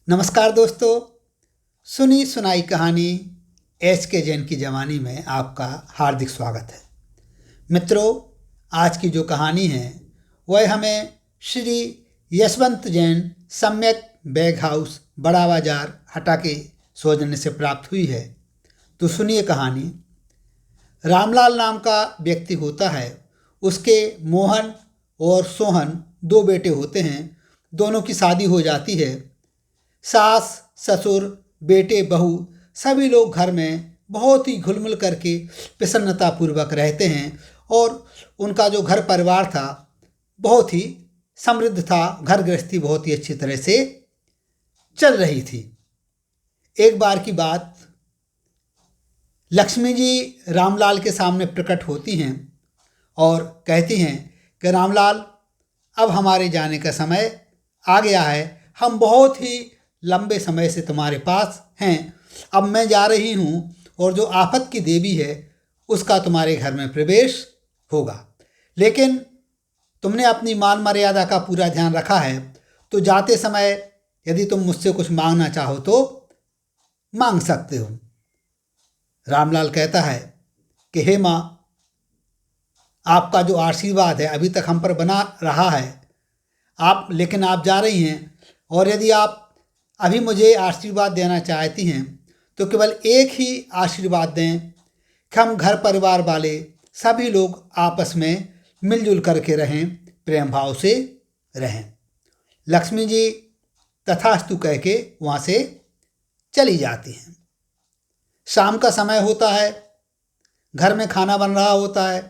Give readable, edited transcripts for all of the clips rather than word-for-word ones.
नमस्कार दोस्तों, सुनी सुनाई कहानी एच के जैन की जवानी में आपका हार्दिक स्वागत है। मित्रों, आज की जो कहानी है वह हमें श्री यशवंत जैन सम्यक बैग हाउस बड़ा बाजार हटा के सौजन्य से प्राप्त हुई है। तो सुनिए कहानी। रामलाल नाम का व्यक्ति होता है। उसके मोहन और सोहन दो बेटे होते हैं। दोनों की शादी हो जाती है। सास ससुर बेटे बहू सभी लोग घर में बहुत ही घुल मिल करके प्रसन्नतापूर्वक रहते हैं और उनका जो घर परिवार था बहुत ही समृद्ध था। घर गृहस्थी बहुत ही अच्छी तरह से चल रही थी। एक बार की बात, लक्ष्मी जी रामलाल के सामने प्रकट होती हैं और कहती हैं कि रामलाल, अब हमारे जाने का समय आ गया है। हम बहुत ही लंबे समय से तुम्हारे पास हैं। अब मैं जा रही हूँ और जो आफत की देवी है उसका तुम्हारे घर में प्रवेश होगा। लेकिन तुमने अपनी मान मर्यादा का पूरा ध्यान रखा है, तो जाते समय यदि तुम मुझसे कुछ मांगना चाहो तो मांग सकते हो। रामलाल कहता है कि हे माँ, आपका जो आशीर्वाद है अभी तक हम पर बना रहा है। लेकिन आप जा रही हैं और यदि आप अभी मुझे आशीर्वाद देना चाहती हैं तो केवल एक ही आशीर्वाद दें कि हम घर परिवार वाले सभी लोग आपस में मिलजुल करके रहें, प्रेम भाव से रहें। लक्ष्मी जी तथास्तु कह के वहाँ से चली जाती हैं। शाम का समय होता है। घर में खाना बन रहा होता है।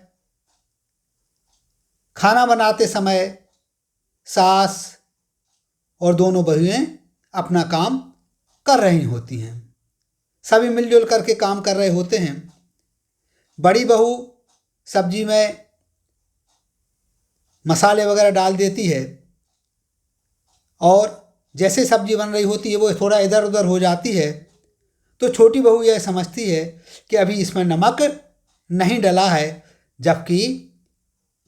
खाना बनाते समय सास और दोनों बहुएं अपना काम कर रही होती हैं। सभी मिलजुल करके काम कर रहे होते हैं। बड़ी बहू सब्जी में मसाले वगैरह डाल देती है और जैसे सब्जी बन रही होती है वो थोड़ा इधर उधर हो जाती है तो छोटी बहू यह समझती है कि अभी इसमें नमक नहीं डला है, जबकि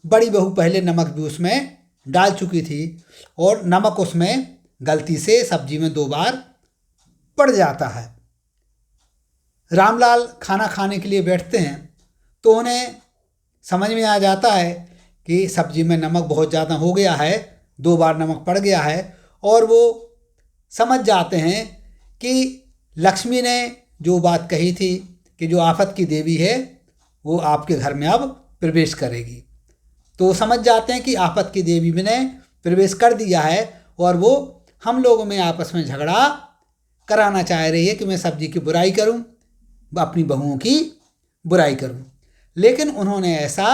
बड़ी बहू पहले नमक भी उसमें डाल चुकी थी और नमक उसमें गलती से सब्जी में 2 बार पड़ जाता है। रामलाल खाना खाने के लिए बैठते हैं तो उन्हें समझ में आ जाता है कि सब्जी में नमक बहुत ज़्यादा हो गया है, 2 बार नमक पड़ गया है और वो समझ जाते हैं कि लक्ष्मी ने जो बात कही थी कि जो आफत की देवी है वो आपके घर में अब प्रवेश करेगी। तो वो समझ जाते हैं कि आफत की देवी ने प्रवेश कर दिया है और वो हम लोगों में आपस में झगड़ा कराना चाह रही है कि मैं सब्जी की बुराई करूं, अपनी बहुओं की बुराई करूं। लेकिन उन्होंने ऐसा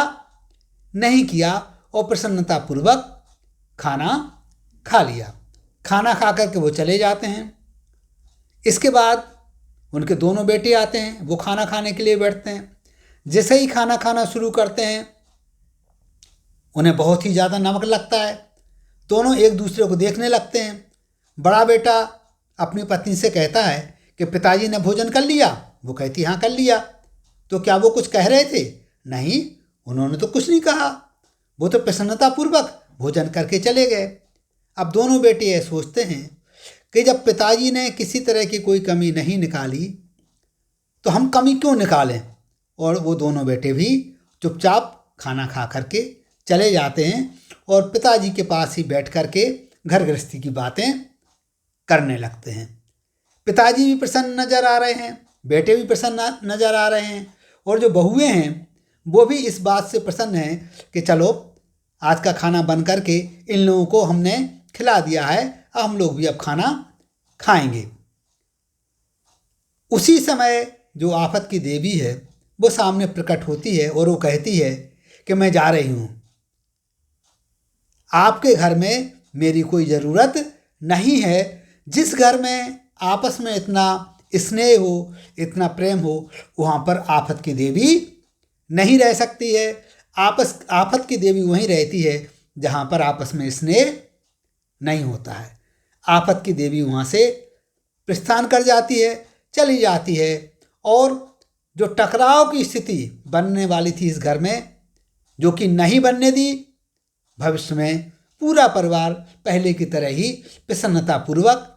नहीं किया और प्रसन्नतापूर्वक खाना खा लिया। खाना खा करके वो चले जाते हैं। इसके बाद उनके दोनों बेटे आते हैं। वो खाना खाने के लिए बैठते हैं। जैसे ही खाना खाना शुरू करते हैं उन्हें बहुत ही ज़्यादा नमक लगता है। दोनों एक दूसरे को देखने लगते हैं। बड़ा बेटा अपनी पत्नी से कहता है कि पिताजी ने भोजन कर लिया? वो कहती हाँ कर लिया। तो क्या वो कुछ कह रहे थे? नहीं, उन्होंने तो कुछ नहीं कहा। वो तो प्रसन्नतापूर्वक भोजन करके चले गए। अब दोनों बेटे ये सोचते हैं कि जब पिताजी ने किसी तरह की कोई कमी नहीं निकाली तो हम कमी क्यों निकालें। और वो दोनों बेटे भी चुपचाप खाना खा करके चले जाते हैं और पिताजी के पास ही बैठ करके घर गृहस्थी की बातें करने लगते हैं। पिताजी भी प्रसन्न नजर आ रहे हैं, बेटे भी प्रसन्न नजर आ रहे हैं और जो बहुएं हैं वो भी इस बात से प्रसन्न हैं कि चलो आज का खाना बन करके इन लोगों को हमने खिला दिया है, अब हम लोग भी अब खाना खाएंगे। उसी समय जो आफत की देवी है वो सामने प्रकट होती है और वो कहती है कि मैं जा रही हूँ। आपके घर में मेरी कोई ज़रूरत नहीं है। जिस घर में आपस में इतना स्नेह हो, इतना प्रेम हो, वहाँ पर आफत की देवी नहीं रह सकती है। आफत की देवी वहीं रहती है जहाँ पर आपस में स्नेह नहीं होता है। आफत की देवी वहाँ से प्रस्थान कर जाती है, चली जाती है और जो टकराव की स्थिति बनने वाली थी इस घर में, जो कि नहीं बनने दी, भविष्य में पूरा परिवार पहले की तरह ही प्रसन्नतापूर्वक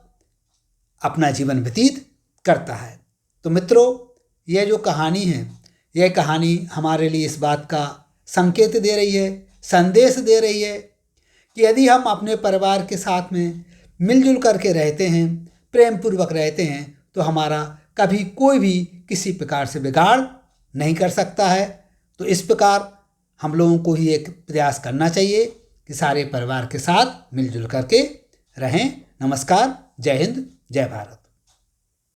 अपना जीवन व्यतीत करता है। तो मित्रों, यह जो कहानी है, यह कहानी हमारे लिए इस बात का संकेत दे रही है, संदेश दे रही है कि यदि हम अपने परिवार के साथ में मिलजुल करके रहते हैं, प्रेम पूर्वक रहते हैं, तो हमारा कभी कोई भी किसी प्रकार से बिगाड़ नहीं कर सकता है। तो इस प्रकार हम लोगों को ही एक प्रयास करना चाहिए कि सारे परिवार के साथ मिलजुल करके रहें। नमस्कार, जय हिंद, जय भारत।